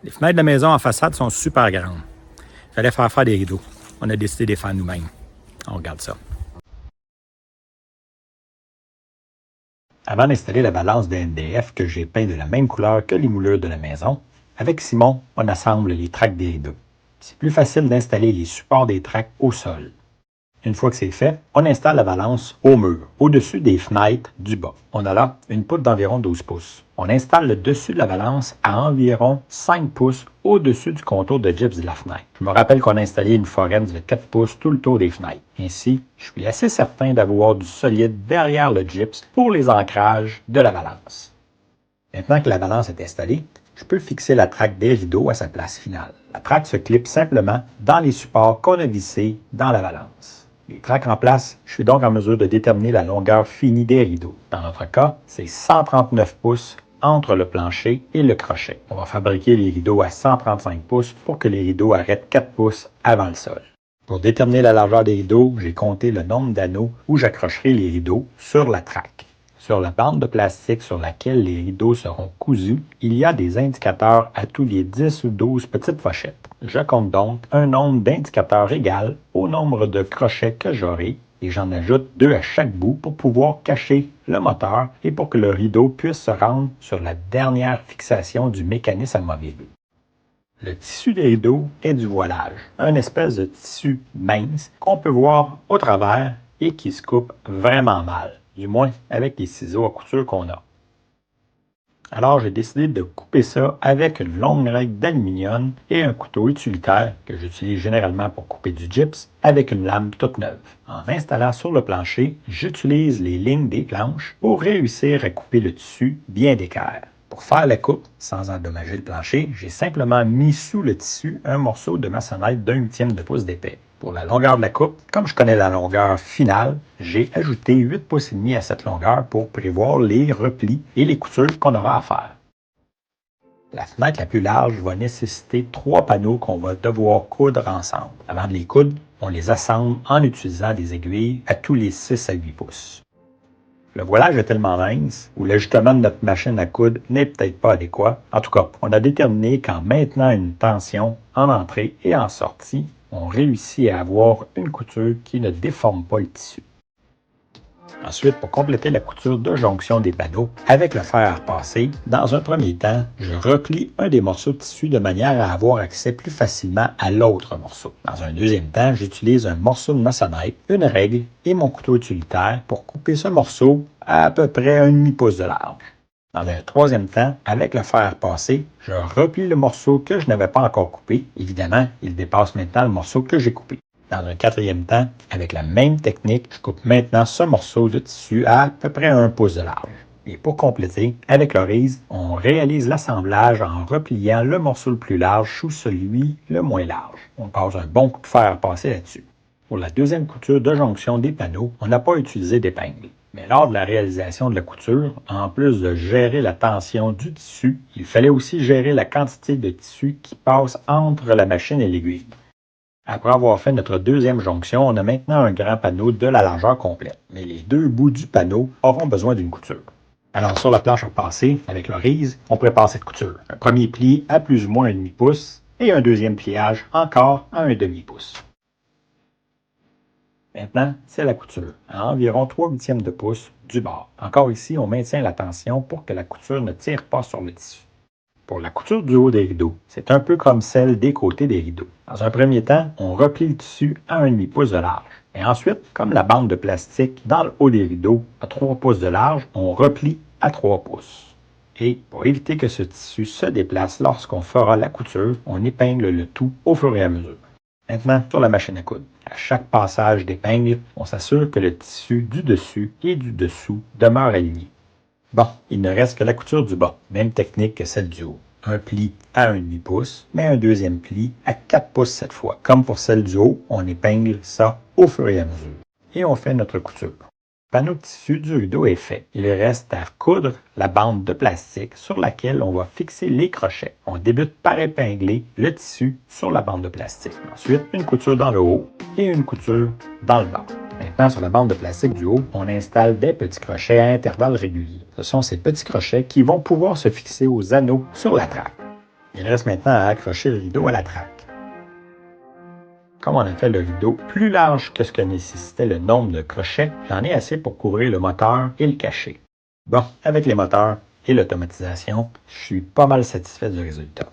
Les fenêtres de la maison en façade sont super grandes. Il fallait faire des rideaux. On a décidé de les faire nous-mêmes. On regarde ça. Avant d'installer la balance de MDF que j'ai peint de la même couleur que les moulures de la maison, avec Simon, on assemble les tracts des rideaux. C'est plus facile d'installer les supports des tracts au sol. Une fois que c'est fait, on installe la balance au mur, au-dessus des fenêtres du bas. On a là une poutre d'environ 12 pouces. On installe le dessus de la balance à environ 5 pouces au-dessus du contour de gyps de la fenêtre. Je me rappelle qu'on a installé une forens de 4 pouces tout le tour des fenêtres. Ainsi, je suis assez certain d'avoir du solide derrière le gyps pour les ancrages de la balance. Maintenant que la balance est installée, je peux fixer la traque des rideaux à sa place finale. La traque se clip simplement dans les supports qu'on a vissés dans la balance. Les tracks en place, je suis donc en mesure de déterminer la longueur finie des rideaux. Dans notre cas, c'est 139 pouces entre le plancher et le crochet. On va fabriquer les rideaux à 135 pouces pour que les rideaux arrêtent 4 pouces avant le sol. Pour déterminer la largeur des rideaux, j'ai compté le nombre d'anneaux où j'accrocherai les rideaux sur la traque. Sur la bande de plastique sur laquelle les rideaux seront cousus, il y a des indicateurs à tous les 10 ou 12 petites pochettes. Je compte donc un nombre d'indicateurs égal au nombre de crochets que j'aurai et j'en ajoute 2 à chaque bout pour pouvoir cacher le moteur et pour que le rideau puisse se rendre sur la dernière fixation du mécanisme amovible. Le tissu des rideaux est du voilage, un espèce de tissu mince qu'on peut voir au travers et qui se coupe vraiment mal. Du moins avec les ciseaux à couture qu'on a. Alors j'ai décidé de couper ça avec une longue règle d'aluminium et un couteau utilitaire que j'utilise généralement pour couper du gyps avec une lame toute neuve. En m'installant sur le plancher, j'utilise les lignes des planches pour réussir à couper le tissu bien d'équerre. Pour faire la coupe sans endommager le plancher, j'ai simplement mis sous le tissu un morceau de maçonnette d'1/8 de pouce d'épais. Pour la longueur de la coupe, comme je connais la longueur finale, j'ai ajouté 8 pouces et demi à cette longueur pour prévoir les replis et les coutures qu'on aura à faire. La fenêtre la plus large va nécessiter 3 panneaux qu'on va devoir coudre ensemble. Avant de les coudre, on les assemble en utilisant des aiguilles à tous les 6 à 8 pouces. Le voilage est tellement mince, ou l'ajustement de notre machine à coudre n'est peut-être pas adéquat. En tout cas, on a déterminé qu'en maintenant une tension en entrée et en sortie, on réussit à avoir une couture qui ne déforme pas le tissu. Ensuite, pour compléter la couture de jonction des panneaux avec le fer à repasser, dans un premier temps, je replie un des morceaux de tissu de manière à avoir accès plus facilement à l'autre morceau. Dans un deuxième temps, j'utilise un morceau de maçonnette, une règle et mon couteau utilitaire pour couper ce morceau à peu près 1,5 pouce de large. Dans un troisième temps, avec le fer à repasser, je replie le morceau que je n'avais pas encore coupé. Évidemment, il dépasse maintenant le morceau que j'ai coupé. Dans un quatrième temps, avec la même technique, je coupe maintenant ce morceau de tissu à peu près 1 pouce de large. Et pour compléter, avec l'orise, on réalise l'assemblage en repliant le morceau le plus large sous celui le moins large. On passe un bon coup de fer à passer là-dessus. Pour la deuxième couture de jonction des panneaux, on n'a pas utilisé d'épingle. Mais lors de la réalisation de la couture, en plus de gérer la tension du tissu, il fallait aussi gérer la quantité de tissu qui passe entre la machine et l'aiguille. Après avoir fait notre deuxième jonction, on a maintenant un grand panneau de la largeur complète. Mais les 2 bouts du panneau auront besoin d'une couture. Alors sur la planche à repasser, avec l'orise, on prépare cette couture. Un premier pli à plus ou moins 1,5 pouce et un deuxième pliage encore à 1,5 pouce. Maintenant, c'est la couture, à environ 3/8 de pouce du bord. Encore ici, on maintient la tension pour que la couture ne tire pas sur le tissu. Pour la couture du haut des rideaux, c'est un peu comme celle des côtés des rideaux. Dans un premier temps, on replie le tissu à 1,5 pouce de large. Et ensuite, comme la bande de plastique dans le haut des rideaux à 3 pouces de large, on replie à 3 pouces. Et pour éviter que ce tissu se déplace lorsqu'on fera la couture, on épingle le tout au fur et à mesure. Maintenant, sur la machine à coudre. À chaque passage d'épingle, on s'assure que le tissu du dessus et du dessous demeure aligné. Bon, il ne reste que la couture du bas. Même technique que celle du haut. Un pli à 1,5 pouce, mais un deuxième pli à 4 pouces cette fois. Comme pour celle du haut, on épingle ça au fur et à mesure. Et on fait notre couture. Le panneau de tissu du rideau est fait. Il reste à coudre la bande de plastique sur laquelle on va fixer les crochets. On débute par épingler le tissu sur la bande de plastique. Ensuite, une couture dans le haut et une couture dans le bas. Maintenant, sur la bande de plastique du haut, on installe des petits crochets à intervalles réguliers. Ce sont ces petits crochets qui vont pouvoir se fixer aux anneaux sur la traque. Il reste maintenant à accrocher le rideau à la traque. Comme on a fait le rideau plus large que ce que nécessitait le nombre de crochets, j'en ai assez pour couvrir le moteur et le cacher. Bon, avec les moteurs et l'automatisation, je suis pas mal satisfait du résultat.